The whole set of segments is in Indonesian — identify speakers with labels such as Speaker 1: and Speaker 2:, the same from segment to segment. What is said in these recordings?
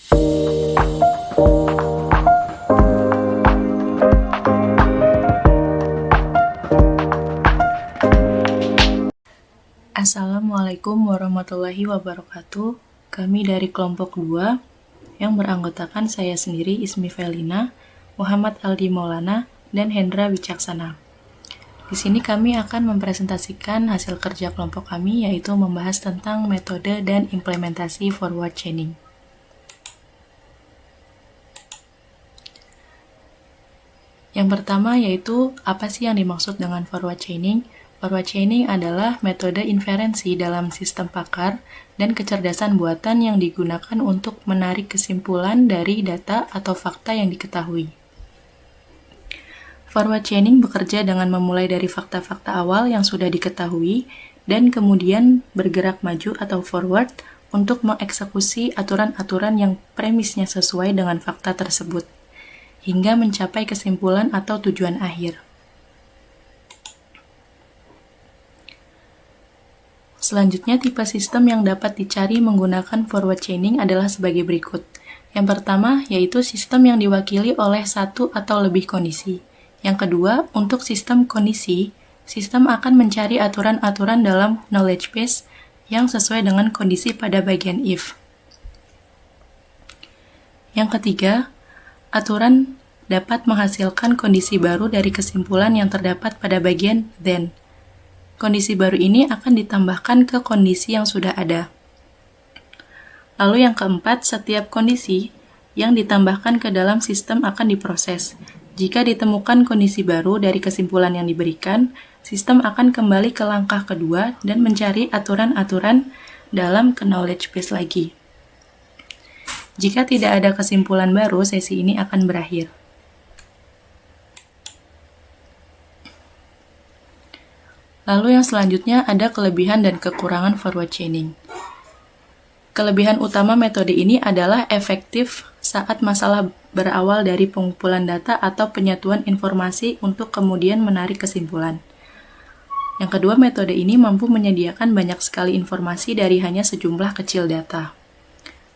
Speaker 1: Assalamualaikum warahmatullahi wabarakatuh. Kami dari kelompok 2 yang beranggotakan saya sendiri Ismi Felina, Muhammad Aldi Maulana, dan Hendra Wicaksana. Di sini kami akan mempresentasikan hasil kerja kelompok kami, yaitu membahas tentang metode dan implementasi forward chaining. Yang pertama yaitu apa sih yang dimaksud dengan forward chaining? Forward chaining adalah metode inferensi dalam sistem pakar dan kecerdasan buatan yang digunakan untuk menarik kesimpulan dari data atau fakta yang diketahui. Forward chaining bekerja dengan memulai dari fakta-fakta awal yang sudah diketahui dan kemudian bergerak maju atau forward untuk mengeksekusi aturan-aturan yang premisnya sesuai dengan fakta tersebut, hingga mencapai kesimpulan atau tujuan akhir. Selanjutnya, tipe sistem yang dapat dicari menggunakan forward chaining adalah sebagai berikut. Yang pertama, yaitu sistem yang diwakili oleh satu atau lebih kondisi. Yang kedua, untuk sistem kondisi, sistem akan mencari aturan-aturan dalam knowledge base yang sesuai dengan kondisi pada bagian if. Yang ketiga, aturan dapat menghasilkan kondisi baru dari kesimpulan yang terdapat pada bagian then. Kondisi baru ini akan ditambahkan ke kondisi yang sudah ada. Lalu yang keempat, setiap kondisi yang ditambahkan ke dalam sistem akan diproses. Jika ditemukan kondisi baru dari kesimpulan yang diberikan, sistem akan kembali ke langkah kedua dan mencari aturan-aturan dalam knowledge base lagi. Jika tidak ada kesimpulan baru, sesi ini akan berakhir. Lalu yang selanjutnya ada kelebihan dan kekurangan forward chaining. Kelebihan utama metode ini adalah efektif saat masalah berawal dari pengumpulan data atau penyatuan informasi untuk kemudian menarik kesimpulan. Yang kedua, metode ini mampu menyediakan banyak sekali informasi dari hanya sejumlah kecil data.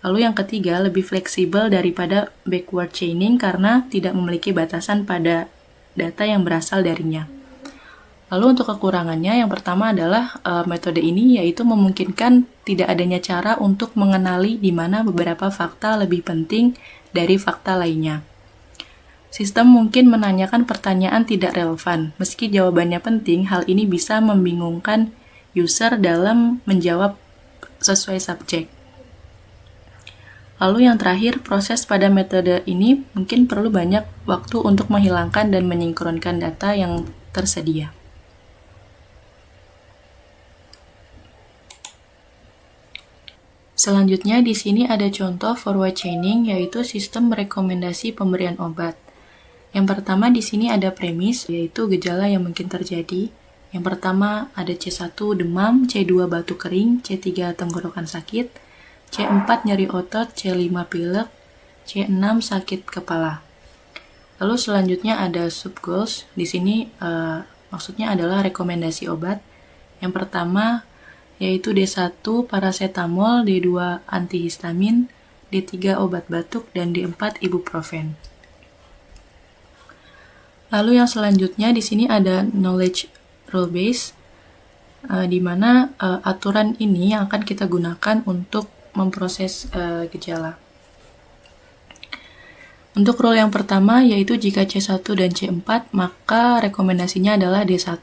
Speaker 1: Lalu yang ketiga, lebih fleksibel daripada backward chaining karena tidak memiliki batasan pada data yang berasal darinya. Lalu untuk kekurangannya, yang pertama adalah metode ini yaitu memungkinkan tidak adanya cara untuk mengenali di mana beberapa fakta lebih penting dari fakta lainnya. Sistem mungkin menanyakan pertanyaan tidak relevan, meski jawabannya penting, hal ini bisa membingungkan user dalam menjawab sesuai subjek. Lalu yang terakhir, proses pada metode ini mungkin perlu banyak waktu untuk menghilangkan dan menyinkronkan data yang tersedia. Selanjutnya di sini ada contoh forward chaining, yaitu sistem rekomendasi pemberian obat. Yang pertama di sini ada premis, yaitu gejala yang mungkin terjadi. Yang pertama ada C1 demam, C2 batuk kering, C3 tenggorokan sakit, C4 nyeri otot, C5 pilek, C6 sakit kepala. Lalu selanjutnya ada subgoals. Di sini maksudnya adalah rekomendasi obat. Yang pertama yaitu D1 paracetamol, D2 antihistamin, D3 obat batuk, dan D4 ibuprofen. Lalu yang selanjutnya di sini ada knowledge rule base, di mana aturan ini yang akan kita gunakan untuk memproses gejala. Untuk rule yang pertama yaitu jika C1 dan C4 maka rekomendasinya adalah D1.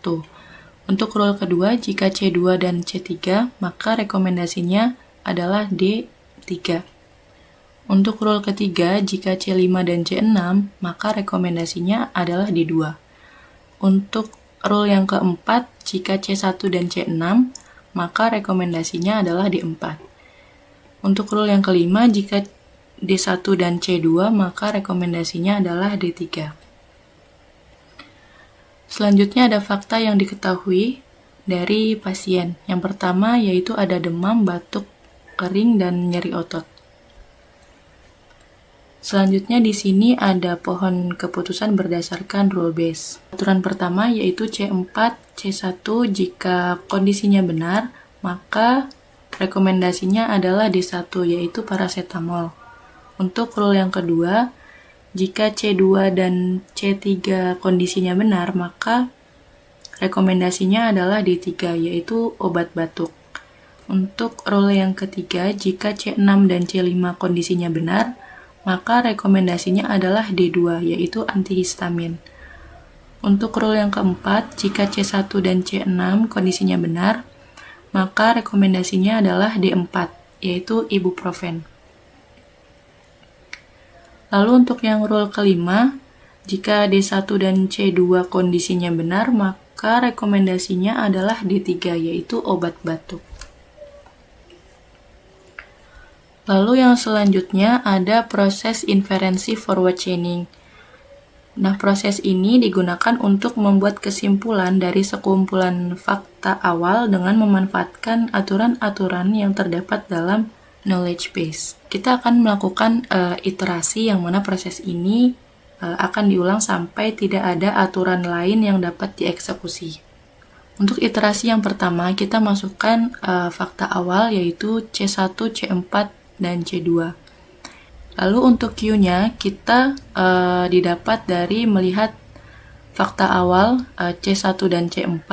Speaker 1: Untuk rule kedua, jika C2 dan C3, maka rekomendasinya adalah D3. Untuk rule ketiga, jika C5 dan C6, maka rekomendasinya adalah D2. Untuk rule yang keempat, jika C1 dan C6, maka rekomendasinya adalah D4. Untuk rule yang kelima, jika D1 dan C2, maka rekomendasinya adalah D3. Selanjutnya ada fakta yang diketahui dari pasien. Yang pertama yaitu ada demam, batuk kering, dan nyeri otot. Selanjutnya di sini ada pohon keputusan berdasarkan rule base. Aturan pertama yaitu C4, C1 jika kondisinya benar, maka rekomendasinya adalah D1 yaitu paracetamol. Untuk rule yang kedua, jika C2 dan C3 kondisinya benar, maka rekomendasinya adalah D3, yaitu obat batuk. Untuk rule yang ketiga, jika C6 dan C5 kondisinya benar, maka rekomendasinya adalah D2, yaitu antihistamin. Untuk rule yang keempat, jika C1 dan C6 kondisinya benar, maka rekomendasinya adalah D4, yaitu ibuprofen. Lalu untuk yang rule kelima, jika D1 dan C2 kondisinya benar, maka rekomendasinya adalah D3, yaitu obat batuk. Lalu yang selanjutnya ada proses inferensi forward chaining. Nah, proses ini digunakan untuk membuat kesimpulan dari sekumpulan fakta awal dengan memanfaatkan aturan-aturan yang terdapat dalam knowledge base. Kita akan melakukan iterasi yang mana proses ini akan diulang sampai tidak ada aturan lain yang dapat dieksekusi. Untuk iterasi yang pertama, kita masukkan fakta awal yaitu C1, C4, dan C2. Lalu untuk Q-nya kita didapat dari melihat fakta awal C1 dan C4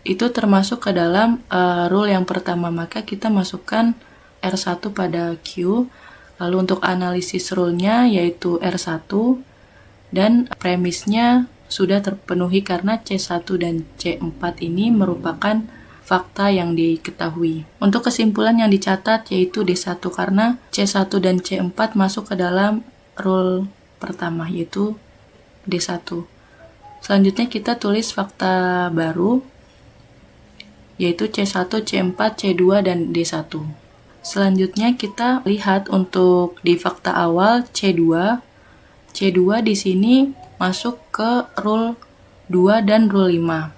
Speaker 1: itu termasuk ke dalam rule yang pertama, maka kita masukkan R1 pada Q. Lalu untuk analisis rule-nya yaitu R1 dan premisnya sudah terpenuhi karena C1 dan C4 ini merupakan fakta yang diketahui. Untuk kesimpulan yang dicatat yaitu D1 karena C1 dan C4 masuk ke dalam rule pertama yaitu D1. Selanjutnya kita tulis fakta baru yaitu C1, C4, C2, dan D1. Selanjutnya kita lihat untuk di fakta awal C2. C2 di sini masuk ke rule 2 dan rule 5.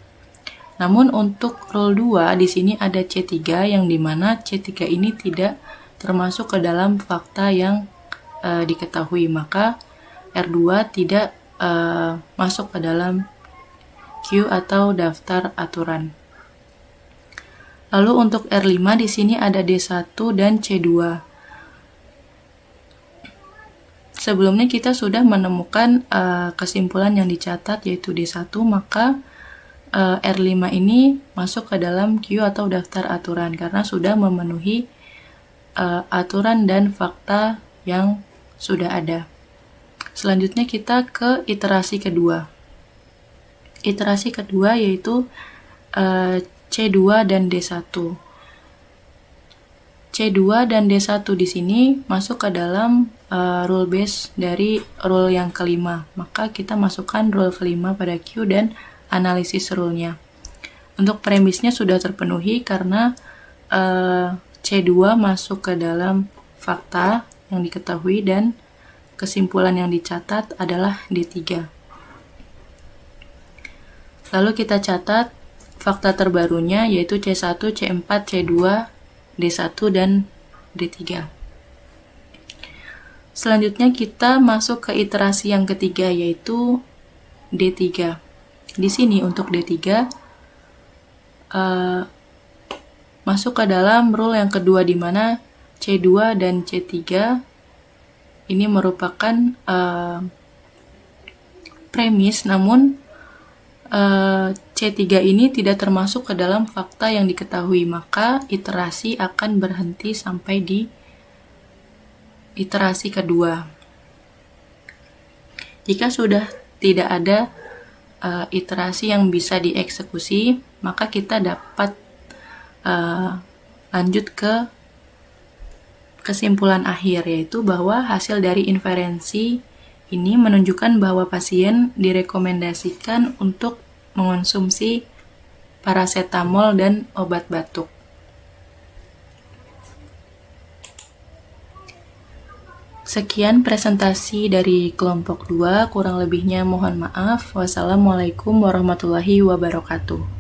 Speaker 1: Namun untuk rule 2 di sini ada C3 yang dimana C3 ini tidak termasuk ke dalam fakta yang diketahui, maka R2 tidak masuk ke dalam Q atau daftar aturan. Lalu untuk R5 di sini ada D1 dan C2. Sebelumnya kita sudah menemukan kesimpulan yang dicatat yaitu D1, maka R5 ini masuk ke dalam Q atau daftar aturan karena sudah memenuhi aturan dan fakta yang sudah ada. Selanjutnya kita ke iterasi kedua. Iterasi kedua yaitu C2 dan D1. C2 dan D1 di sini masuk ke dalam rule base dari rule yang kelima. Maka kita masukkan rule kelima pada Q dan analisis rule-nya. Untuk premisnya sudah terpenuhi karena C2 masuk ke dalam fakta yang diketahui dan kesimpulan yang dicatat adalah D3. Lalu kita catat fakta terbarunya yaitu C1, C4, C2, D1, dan D3. Selanjutnya kita masuk ke iterasi yang ketiga yaitu D3. Di sini untuk D3 masuk ke dalam rule yang kedua di mana C2 dan C3 ini merupakan premis, namun C3 ini tidak termasuk ke dalam fakta yang diketahui, maka iterasi akan berhenti sampai di iterasi kedua. Jika sudah tidak ada iterasi yang bisa dieksekusi, maka kita dapat lanjut ke kesimpulan akhir, yaitu bahwa hasil dari inferensi ini menunjukkan bahwa pasien direkomendasikan untuk mengonsumsi paracetamol dan obat batuk. Sekian presentasi dari kelompok 2, kurang lebihnya mohon maaf. Wassalamualaikum warahmatullahi wabarakatuh.